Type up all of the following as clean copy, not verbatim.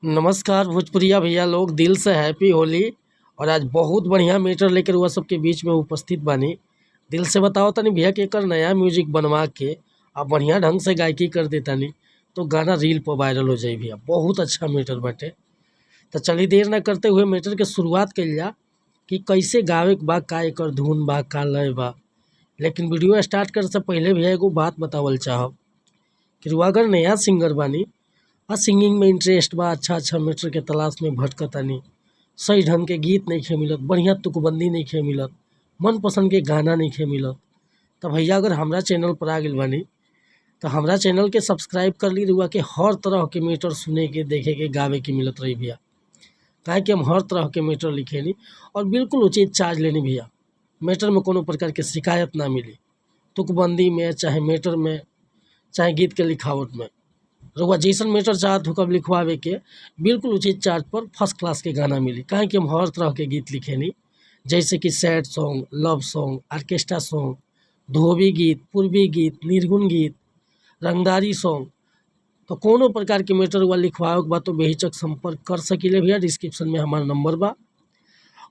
नमस्कार भोजपुरिया भैया लोग, दिल से हैप्पी होली। और आज बहुत बढ़िया मैटर लेकर हुआ सबके बीच में उपस्थित बानी। दिल से बताओ तनी भैया कि एकर नया म्यूजिक बनवा के आप बढ़िया ढंग से गायकी कर देतानी तो गाना रील पर वायरल हो जाए भैया। बहुत अच्छा मैटर बाटे। तो चलिए देर न करते हुए मैटर के शुरुआत कइल जा कि कैसे गावे के बा, का एकर धुन बा, का लय बा। लेकिन वीडियो स्टार्ट करे से पहले भैया एगो बात बतावल चाहब कि रुआ अगर नया सिंगर बानी और सिंगिंग में इंटरेस्ट बा, अच्छा मैटर के तलाश में भटकतानी, सही ढंग के गीत नहीं मिलत, बढ़िया तुकबंदी नहीं मिलत, मन पसंद के गाना नहीं मिलत, तो भैया अगर हमरा चैनल पर आ गइल बानी तो हमरा चैनल के सब्सक्राइब कर ली। रुआ के हर तरह के मैटर सुने के, देखे के, गावे के मिलत रही भैया। काहे कि हम हर तरह के मैटर लिखेनी और बिल्कुल उचित चार्ज लेनी भैया। मैटर में कोनो प्रकार के शिकायत ना मिली, तुकबंदी में, चाहे मैटर में, चाहे गीत के लिखावट में। रुआ जैसन मैटर चाहत हो कब लिखवावे के, बिल्कुल उचित चार्ज पर फर्स्ट क्लास के गाना मिली। काहे कि हम हर तरह के गीत लिखेनी, जैसे कि sad song, love song, orchestra song, धोबी गीत, पूर्वी गीत, निर्गुण गीत, रंगदारी सॉन्ग। तो कोनो प्रकार के मैटर हुआ लिखवावे के बा तो बेहिचक संपर्क कर सकिले भैया। डिस्क्रिप्शन में हमारा नंबर बा।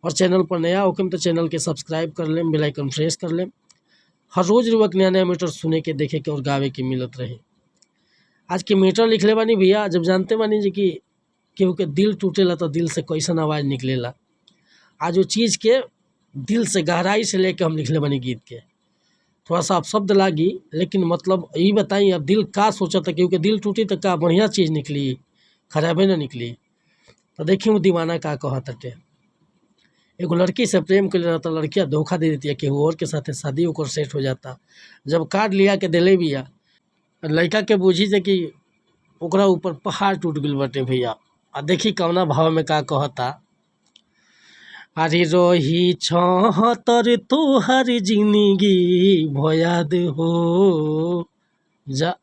और चैनल पर नया होके तो चैनल के सब्सक्राइब कर लें, बेल आइकन प्रेस कर लें। हर रोज रुआ नया नया मैटर सुने के, देखे के और गावे के मिलत रहे। आज के मैटर लिखले बानी भैया। जब जानते बानी जी कि केहू के दिल टूटेला तो दिल से कैसन आवाज़ निकलेला। आज वो चीज़ के दिल से गहराई से लेके हम लिखले बानी गीत के। थोड़ा सा आप शब्द लागी, लेकिन मतलब यही बताई अब दिल का सोचा था। केहू के दिल टूटी तो का बढ़िया चीज़ निकली, खराबे ना निकली। तो देखिए वो दीवाना का कहत हटे। एगो लड़की से प्रेम कर लेना तो लड़कियाँ धोखा दे देती है, केहू और के साथ शादी होकर सेट हो जाता। जब कार्ड लिया के दिले बिया, लड़का के बूझी जे कि ओकरा ऊपर पहाड़ टूट गइल बाटे भैया। आ देखी कौना भाव में का कहता। अरे रही छहतर तोहर जिंदगी भयाद हो जा।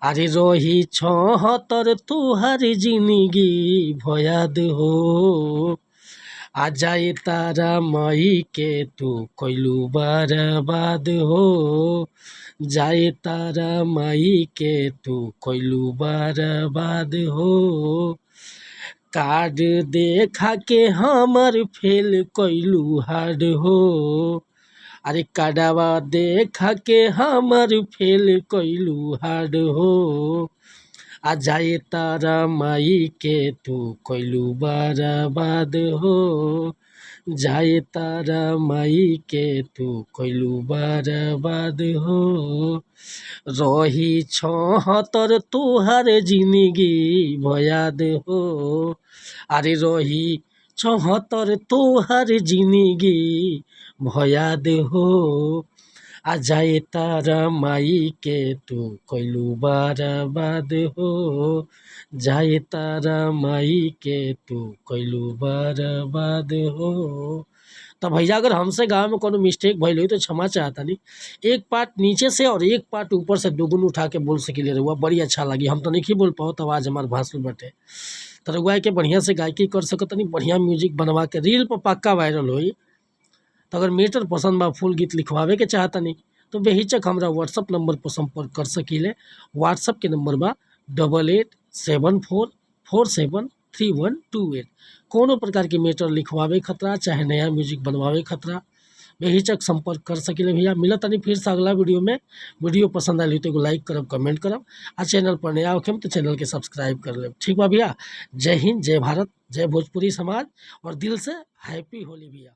अरे रही छहतर तोहर जिंदगी भयाद हो। आ जाए तारा मई के तू कैलू बर्बाद हो। जाए तारा माई के तू कैलू बर्बाद हो। कार्ड देखा के हमर फेल कैलू हार्ड हो। अरे कार्डवा देखा के हमर फेल कैलू हार्ड हो। आ जाए तारा माई के तू कैलू बर्बाद हो। जाए तारा माई के तू कैलू बर्बाद हो। रही छहतर तोहर जिंदगी भयाद हो। अरे रही छहतर तोहर जिंदगी भयाद हो। आ जाए तारा माई के तू कैलू बर्बाद हो। जाए तारा माई के तू कैलू बर्बाद हो। तो भैया अगर हमसे गाँव में कोनो मिस्टेक भइल हुई तो क्षमा चाहता नहीं। एक पार्ट नीचे से और एक पार्ट ऊपर से दुगुन उठा के बोल सकिले रहुआ, बड़ी अच्छा लगी। हम तो नहीं बोल पाओ तो आवाज़ हमारे भाषण बटे तो रहुआ के बढ़िया से गायकी कर सकत नहीं, बढ़िया म्यूजिक बनवा के रील पर पक्का वायरल होई। तो अगर मैटर पसंद बा, फुल गीत लिखवावे के चाहता नहीं तो बेहिचक हमरा व्हाट्सअप नंबर पर संपर्क कर सकीले। व्हाट्सअप के नंबर बा 8874473128। कोनो प्रकार के मैटर लिखवावे खतरा, चाहे नया म्यूजिक बनवावे खतरा, बेहिचक संपर्क कर सकीले भैया। मिलत तनी फिर से अगला वीडियो में। वीडियो पसंद आई तो एगो लाइक करब, कमेंट करब। आ चैनल पर नया होखेम तो चैनल के सब्सक्राइब कर लेब। ठीक बा भैया। जय हिंद, जय भारत, जय भोजपुरी समाज और दिल से हैप्पी होली भैया।